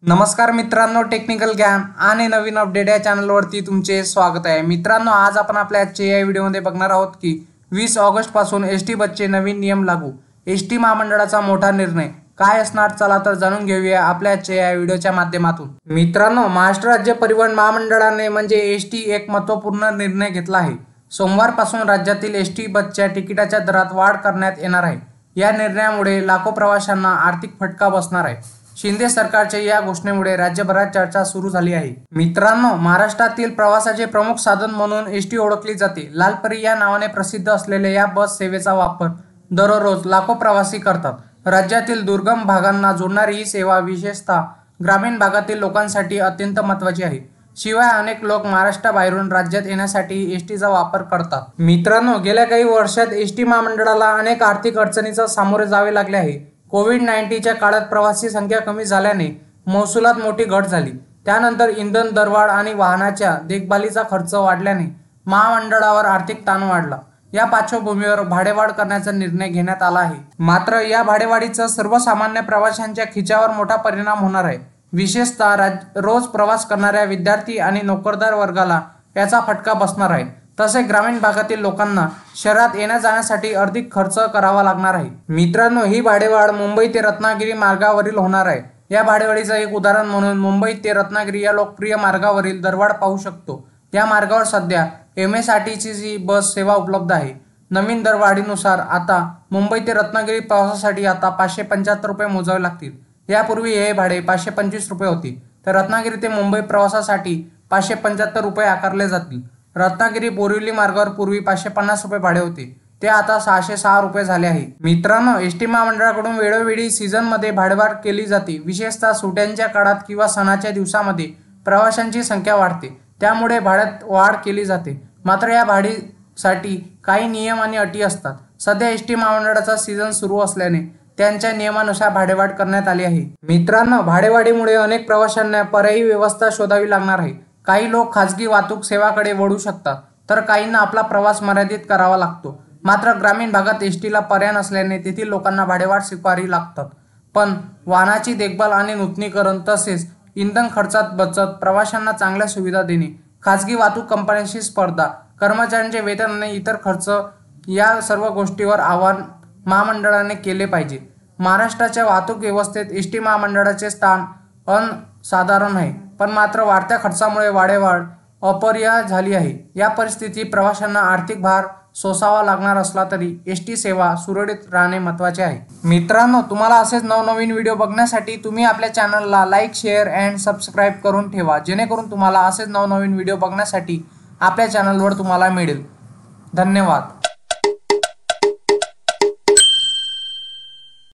नमस्कार मित्रांनो, टेक्निकल ज्ञान आणि नवीन अपडेट या चॅनलवरती तुमचे स्वागत आहे। मित्रांनो, आज आपण आपल्या आजच्या या व्हिडिओमध्ये बघणार आहोत की 20 ऑगस्ट पासून एसटी बसचे नवीन नियम लागू। एसटी महामंडळाचा मोठा निर्णय काय असणार, चला तर जाणून घेऊया आपल्या आजच्या या व्हिडिओच्या माध्यमातून। मित्रांनो, महाराष्ट्र राज्य परिवहन महामंडळाने म्हणजे एसटी एक महत्त्वपूर्ण निर्णय घेतला आहे। सोमवारपासून राज्यातील एसटी बसच्या तिकिटाच्या दरात वाढ करण्यात येणार आहे। या निर्णयामुळे लाखो प्रवाशांना आर्थिक फटका बसणार आहे। शिंदे सरकारच्या या घोषणेमुळे राज्यभरात चर्चा सुरू झाली आहे। मित्रांनो, महाराष्ट्रातील प्रवासाचे प्रमुख साधन म्हणून एसटी ओळखली जाते। लालपरी या नावाने प्रसिद्ध असलेल्या या बस सेवेचा वापर दररोज लाखो प्रवासी करतात। राज्यातील दुर्गम भागांना जोडणारी ही सेवा विशेषतः ग्रामीण भागातील लोकांसाठी अत्यंत महत्त्वाची आहे। शिवाय अनेक लोक महाराष्ट्राबाहेरून राज्यात येण्यासाठी एसटीचा वापर करतात। मित्रांनो, गेल्या काही वर्षात एसटी महामंडळाला अनेक आर्थिक अडचणींना सामोरे जावे लागले आहे। कोविड-19च्या काळात प्रवासी संख्या कमी झाल्याने महसुलात मोठी घट झाली। त्यानंतर इंधन दरवाढ आणि वाहनाच्या देखभालीचा खर्च वाढल्याने महामंडळावर आर्थिक ताण वाढला। या पार्श्वभूमीवर भाडेवाढ करण्याचा निर्णय घेण्यात आला आहे। मात्र या भाडेवाढीचा सर्वसामान्य प्रवाशांच्या खिच्यावर मोठा परिणाम होणार आहे। विशेषतः रोज प्रवास करणाऱ्या विद्यार्थी आणि नोकरदार वर्गाला याचा फटका बसणार आहे। तसेच ग्रामीण भागातील लोकांना शहरात येण्या जाण्यासाठी अधिक खर्च करावा लागणार आहे। मित्रांनो, ही भाडेवाढ मुंबई ते रत्नागिरी मार्गावरील होणार आहे। या भाडेवाढीचं एक उदाहरण म्हणून मुंबई ते रत्नागिरी या लोकप्रिय मार्गावरील दरवाढ पाहू शकतो। या मार्गावर सध्या MSRTCची बस सेवा उपलब्ध आहे। नवीन दरवाढीनुसार आता मुंबई ते रत्नागिरी प्रवासासाठी आता 575 रुपये मोजावे लागतील। यापूर्वी हे भाडे 525 रुपये होते, तर रत्नागिरी ते मुंबई प्रवासासाठी 575 रुपये आकारले जातील। रत्नागिरी बोरिवली मार्गावर पूर्वी 550 रुपये भाडे होते, ते आता 606 रुपये झाले आहे। मित्रांनो, एसटी महामंडळाकडून वेळोवेळी सीझनमध्ये भाडेवाढ केली जाते। विशेषतः सुट्यांच्या काळात किंवा सणाच्या दिवसामध्ये प्रवाशांची संख्या वाढते, त्यामुळे भाड्यात वाढ केली जाते। मात्र या भाडीसाठी काही नियम आणि अटी असतात। सध्या एसटी महामंडळाचा सीझन सुरू असल्याने त्यांच्या नियमानुसार भाडेवाढ करण्यात आली आहे। मित्रांनो, भाडेवाढीमुळे अनेक प्रवाशांना पर्यायी व्यवस्था शोधावी लागणार आहे। काही लोक खासगी वाहतूक सेवाकडे वळू शकतात, तर काहींना आपला प्रवास मर्यादित करावा लागतो। मात्र ग्रामीण भागात एसटीला पर्याय नसल्याने तेथील लोकांना भाडेवाढ स्वीकारावी लागतात। पण वाहनाची देखभाल आणि नूतनीकरण तसेच इंधन खर्चात बचत, प्रवाशांना चांगल्या सुविधा देणे, खासगी वाहतूक कंपन्यांशी स्पर्धा, कर्मचाऱ्यांचे वेतन आणि इतर खर्च या सर्व गोष्टींवर आवाहन महामंडळाने केले पाहिजे। महाराष्ट्राच्या वाहतूक व्यवस्थेत एसटी महामंडळाचे स्थान अनसाधारण आहे, पण मात्र वाढत्या खर्चामुळे भाडेवाढ अपरिहार्य झाली आहे। या परिस्थितीत प्रवाशांना आर्थिक भार सोसावा लागणार असला तरी एसटी सेवा सुरळीत राहणे महत्त्वाचे आहे। मित्रांनो, तुम्हाला असेच नवनवीन व्हिडिओ बघण्यासाठी तुम्ही आपल्या चॅनलला लाईक, शेअर अँड सबस्क्राईब करून ठेवा, जेणेकरून तुम्हाला असेच नवनवीन व्हिडिओ बघण्यासाठी आपल्या चॅनलवर तुम्हाला मिळेल। धन्यवाद।